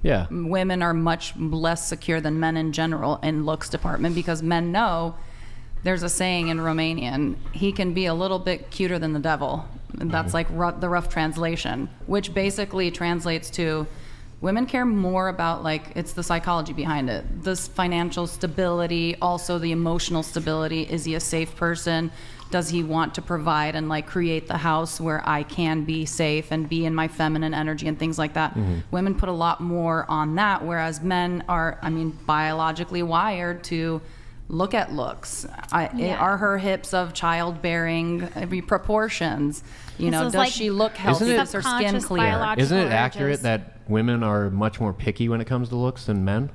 Yeah. Women are much less secure than men in general in looks department, because men know, there's a saying in Romanian, he can be a little bit cuter than the devil. And that's like the rough translation, which basically translates to women care more about, like, it's the psychology behind it. This financial stability, also the emotional stability. Is he a safe person? Does he want to provide and like create the house where I can be safe and be in my feminine energy and things like that? Women put a lot more on that, whereas men are, I mean, biologically wired to look at looks. Are her hips of childbearing proportions? You know, does she look healthy? Is her skin clear? Isn't it accurate that women are much more picky when it comes to looks than men?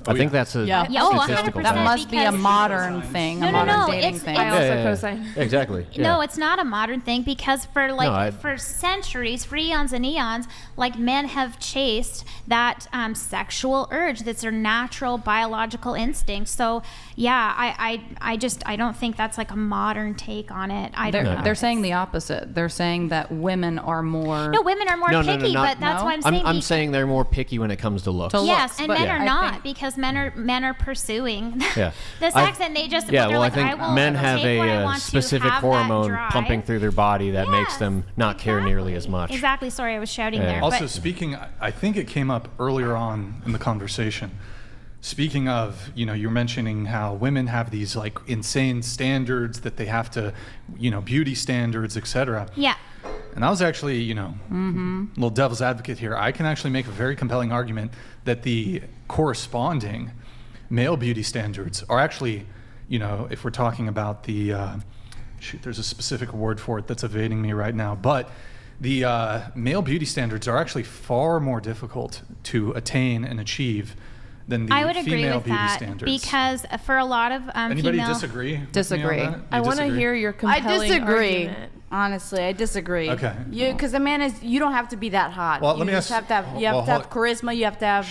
I think that's a statistical that must be a modern thing, a modern dating thing. I also co-sign. Exactly. Yeah. No, it's not a modern thing, because for centuries, for eons and eons, like, men have chased that sexual urge. That's their natural biological instinct. So yeah, I don't think that's like a modern take on it. They're saying the opposite. They're saying that women are more. No, women are more picky, but that's what I'm saying. I'm saying they're more picky when it comes to looks. Yes, and men are not, because men are pursuing the sex, and they just I think men have a specific hormone pumping through their body that makes them not care nearly as much. Exactly. Sorry, I was shouting there. Also, speaking, I think it came up earlier on in the conversation. Speaking of, you're mentioning how women have these like insane standards that they have to, beauty standards, etc. Yeah. And I was actually, little devil's advocate here. I can actually make a very compelling argument that the corresponding male beauty standards are actually, if we're talking about the, there's a specific word for it that's evading me right now, but the male beauty standards are actually far more difficult to attain and achieve than the I would agree female with beauty that, standards. Because for a lot of Anybody female... disagree? I want to hear your compelling argument. Honestly, I disagree. Okay. Because a man you don't have to be that hot. Well, you let me just ask. have to have charisma. You have to have,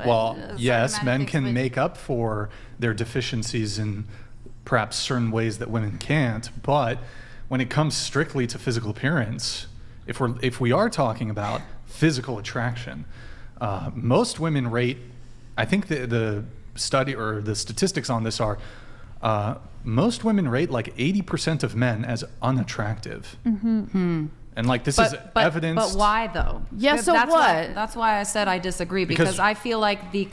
Well, yes, men can make up for their deficiencies in perhaps certain ways that women can't. But when it comes strictly to physical appearance, if we are talking about physical attraction, most women rate. I think the study or the statistics on this are most women rate like 80% of men as unattractive. And like this is evidence. But why though? Yeah, so what? That's why I said I disagree, because I feel like the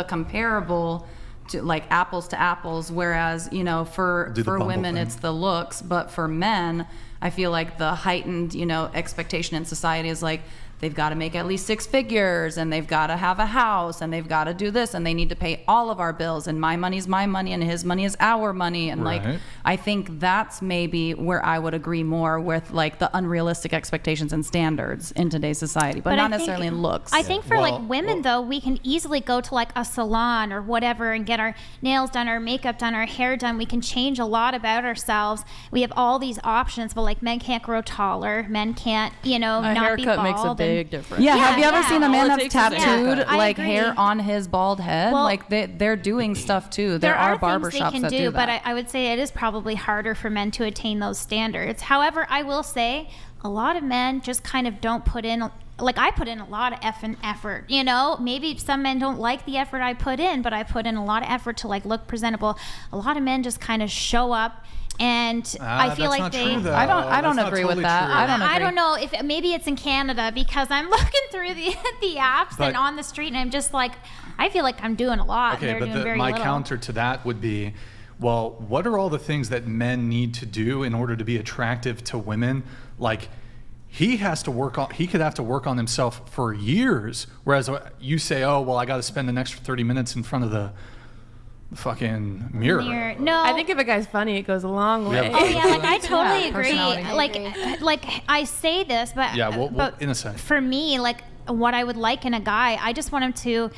comparable to like apples to apples, whereas for women it's the looks, but for men I feel like the heightened expectation in society is like, they've got to make at least 6 figures, and they've got to have a house, and they've got to do this, and they need to pay all of our bills, and my money's my money, and his money is our money. And like, I think that's maybe where I would agree more with like the unrealistic expectations and standards in today's society, but not necessarily in looks. I think for like women though, we can easily go to like a salon or whatever and get our nails done, our makeup done, our hair done. We can change a lot about ourselves. We have all these options, but like men can't grow taller, men can't, not be bald. Makes a big difference. Yeah, have you ever seen a man that's tattooed like hair on his bald head? Well, like they're doing stuff too. There are barbershops that do that. But I would say it is probably harder for men to attain those standards. However, I will say a lot of men just kind of don't put in, like I put in a lot of effort, maybe some men don't like the effort I put in, but I put in a lot of effort to like look presentable. A lot of men just kind of show up. And I feel like they. I don't agree with that. I don't know if maybe it's in Canada, because I'm looking through the apps and on the street, and I'm just like, I feel like I'm doing a lot. Okay, and they're doing very my little. counter to that would be, well, what are all the things that men need to do in order to be attractive to women? Like, he could have to work on himself for years, whereas you say, oh, well, I got to spend an extra 30 minutes in front of the fucking mirror. No, I think if a guy's funny, it goes a long way. Oh yeah, like I totally agree. Like I say this, but but in a sense, for me, like what I would like in a guy, I just want him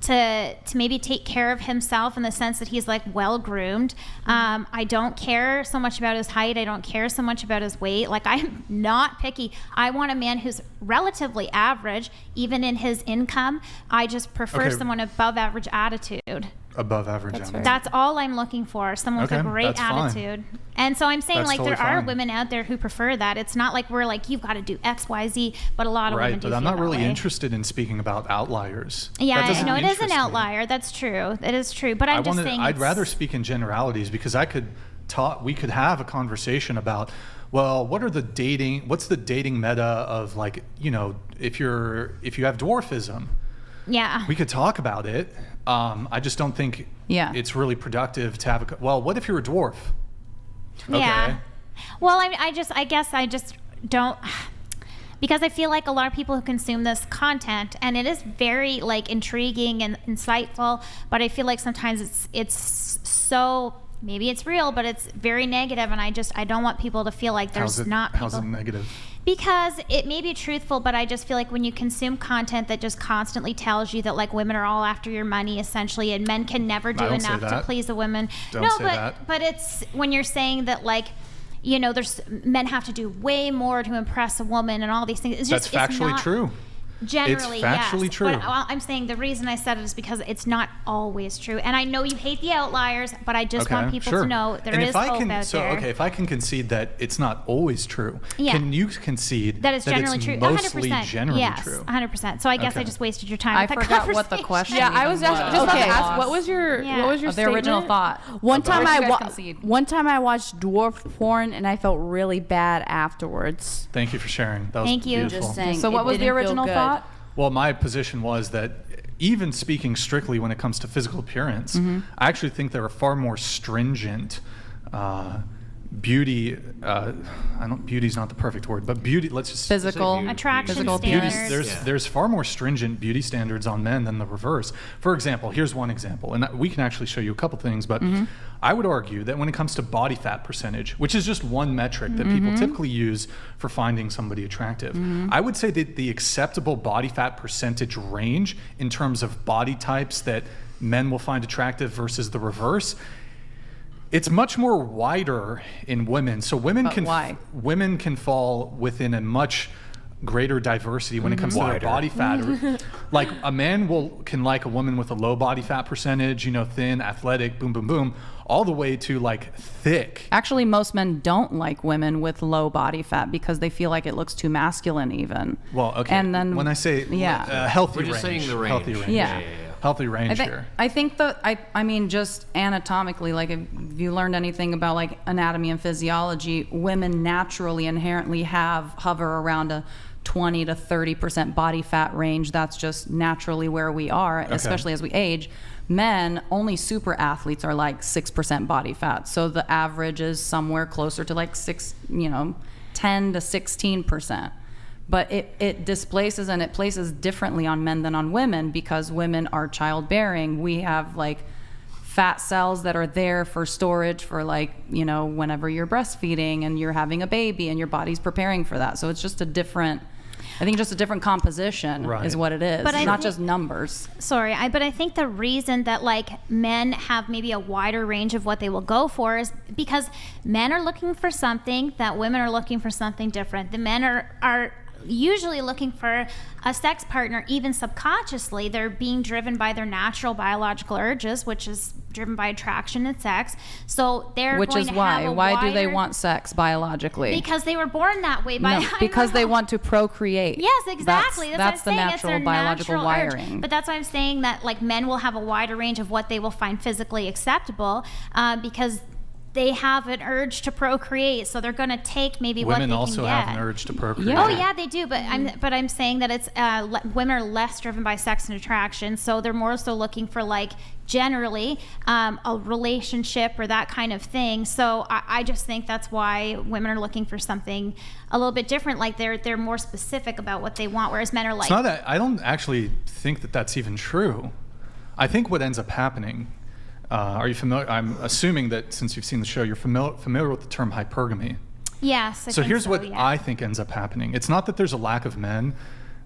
to maybe take care of himself in the sense that he's like well groomed. I don't care so much about his height. I don't care so much about his weight. Like, I'm not picky. I want a man who's relatively average, even in his income. I just prefer someone above average attitude. above average. That's all I'm looking for. Someone with a great attitude. And so I'm saying, like, there are women out there who prefer that. It's not like we're like, you've got to do X, Y, Z, but a lot of women do. But I'm not really interested in speaking about outliers. Yeah, no, it is an outlier. That's true. It is true. But I'm just saying, I'd rather speak in generalities, because we could have a conversation about, well, what's the dating meta of, like, you know, if you have dwarfism. Yeah. We could talk about it. I just don't think it's really productive to have well, what if you're a dwarf? Okay. Yeah. Well, I guess I just don't, because I feel like a lot of people who consume this content, and it is very, like, intriguing and insightful, but I feel like sometimes it's so, maybe it's real, but it's very negative, and I don't want people to feel like there's not people. How's it negative? Because it may be truthful, but I just feel like when you consume content that just constantly tells you that, like, women are all after your money, essentially, and men can never do enough to please a woman. But it's when you're saying that, like, you know, men have to do way more to impress a woman and all these things. It's just, that's factually true. Generally, it's factually yes. true. But I'm saying the reason I said it is because it's not always true. And I know you hate the outliers, but I just want people to know there is hope out there. Okay, if I can concede that it's not always true, can you concede that it's generally true? Mostly 100%. generally yes, true? 100%. So I guess I just wasted your time. I with that forgot what the question. Yeah, I was just about to ask, what was your the original thought? One time I watched dwarf porn, and I felt really bad afterwards. Thank you for sharing. That was Thank you. beautiful. Just saying. So what was the original thought? Well, my position was that even speaking strictly when it comes to physical appearance, I actually think there are far more stringent beauty. Beauty's not the perfect word, but beauty. Let's just physical attraction standards. There's far more stringent beauty standards on men than the reverse. For example, here's one example, and we can actually show you a couple things. But I would argue that when it comes to body fat percentage, which is just one metric that people typically use for finding somebody attractive, I would say that the acceptable body fat percentage range in terms of body types that men will find attractive versus the reverse, it's much more wider in women. So women can fall within a much greater diversity when it comes to their body fat. Like a man can like a woman with a low body fat percentage, you know, thin, athletic, boom, boom, boom, all the way to, like, thick. Actually, most men don't like women with low body fat because they feel like it looks too masculine even. Well, okay. And then when I say healthy range. We're just saying the range. Healthy range. Yeah. Healthy range here. I think I mean, just anatomically, like, if you learned anything about, like, anatomy and physiology, women naturally inherently hover around a 20 to 30% body fat range. That's just naturally where we are, especially as we age. Men, only super athletes are like 6% body fat. So the average is somewhere closer to like 10 to 16%. But it displaces and it places differently on men than on women because women are childbearing. We have, like, fat cells that are there for storage for, like, you know, whenever you're breastfeeding and you're having a baby and your body's preparing for that. So it's just a different composition is what it is. But not just numbers. Sorry, but I think the reason that, like, men have maybe a wider range of what they will go for is because men are looking for something that women are looking for something different. The men are usually looking for a sex partner, even subconsciously. They're being driven by their natural biological urges, which is driven by attraction and sex. So they're which going is to why have a why wider, do they want sex biologically? Because they were born that way. Because they want to procreate. Yes, exactly. That's the natural biological wiring. Urge. But that's why I'm saying that, like, men will have a wider range of what they will find physically acceptable because they have an urge to procreate, so they're going to take maybe what they can get. Women also have an urge to procreate. Oh yeah, they do. But I'm saying that it's women are less driven by sex and attraction, so they're more so looking for, like, generally a relationship or that kind of thing. So I just think that's why women are looking for something a little bit different. Like they're more specific about what they want, whereas men are like. It's not that I don't actually think that that's even true. I think what ends up happening. Are you familiar? I'm assuming that since you've seen the show, you're familiar with the term hypergamy. Yes. So here's what I think ends up happening. It's not that there's a lack of men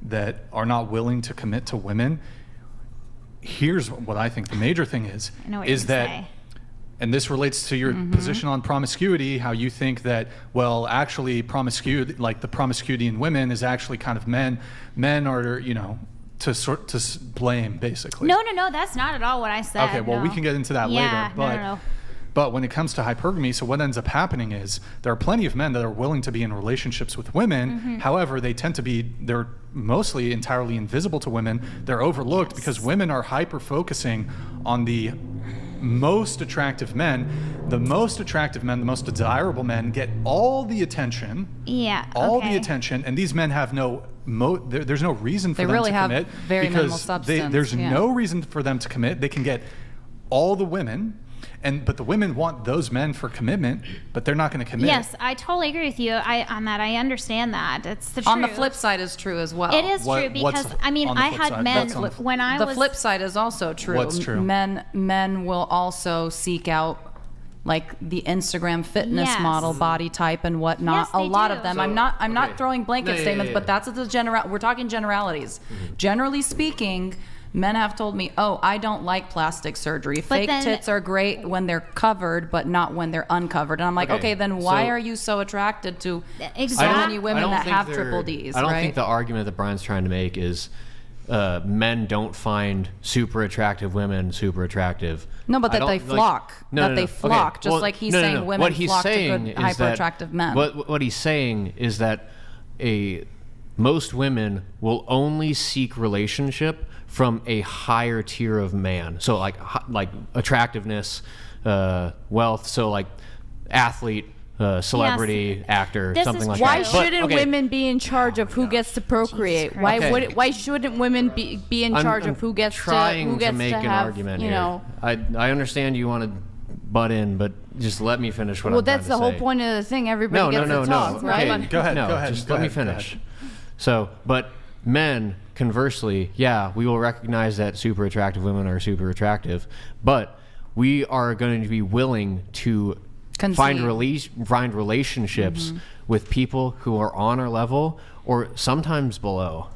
that are not willing to commit to women. Here's what I think the major thing is that, and this relates to your position on promiscuity, how you think that, well, actually promiscuity, like the promiscuity in women is actually kind of men are, you know, to blame, basically. No, that's not at all what I said. Okay, well, we can get into that later. But, no. But when it comes to hypergamy, so what ends up happening is there are plenty of men that are willing to be in relationships with women. However, they're mostly entirely invisible to women. They're overlooked because women are hyper-focusing on the most attractive men. The most attractive men, the most desirable men get all the attention. Yeah. All the attention. And these men have there's no reason for them to commit. Very minimal substance. There's no reason for them to commit. They can get all the women. But the women want those men for commitment, but they're not going to commit. Yes, I totally agree with you on that. I understand that. It's the truth. On the flip side is true as well. It is true because, I had men when I was... The flip side is also true. What's true? Men will also seek out like the Instagram fitness model body type and whatnot. Yes, a lot do. of them. I'm not throwing blanket statements, but that's we're talking generalities. Generally speaking, men have told me, "Oh, I don't like plastic surgery. Fake tits are great when they're covered, but not when they're uncovered." And I'm like, okay, then why are you so attracted to so many women that have triple Ds? I don't think the argument that Brian's trying to make is men don't find super attractive women super attractive. No, but that they flock. They flock, just like he's saying women flock to good, hyper-attractive men. What he's saying is that most women will only seek relationship from a higher tier of man. So like attractiveness, wealth. So like athlete, celebrity, actor, This something is like true. that. Why shouldn't women be in charge of who gets to procreate? Why shouldn't women be in charge of who gets to make an have, argument you know? here. I understand you want to butt in, but just let me finish what I'm trying to say. Well, that's the whole point of the thing. Everybody gets to talk, right? Okay, Go ahead. Just let me finish. So, but men, conversely, we will recognize that super attractive women are super attractive, but we are going to be willing to find relationships with people who are on our level or sometimes below.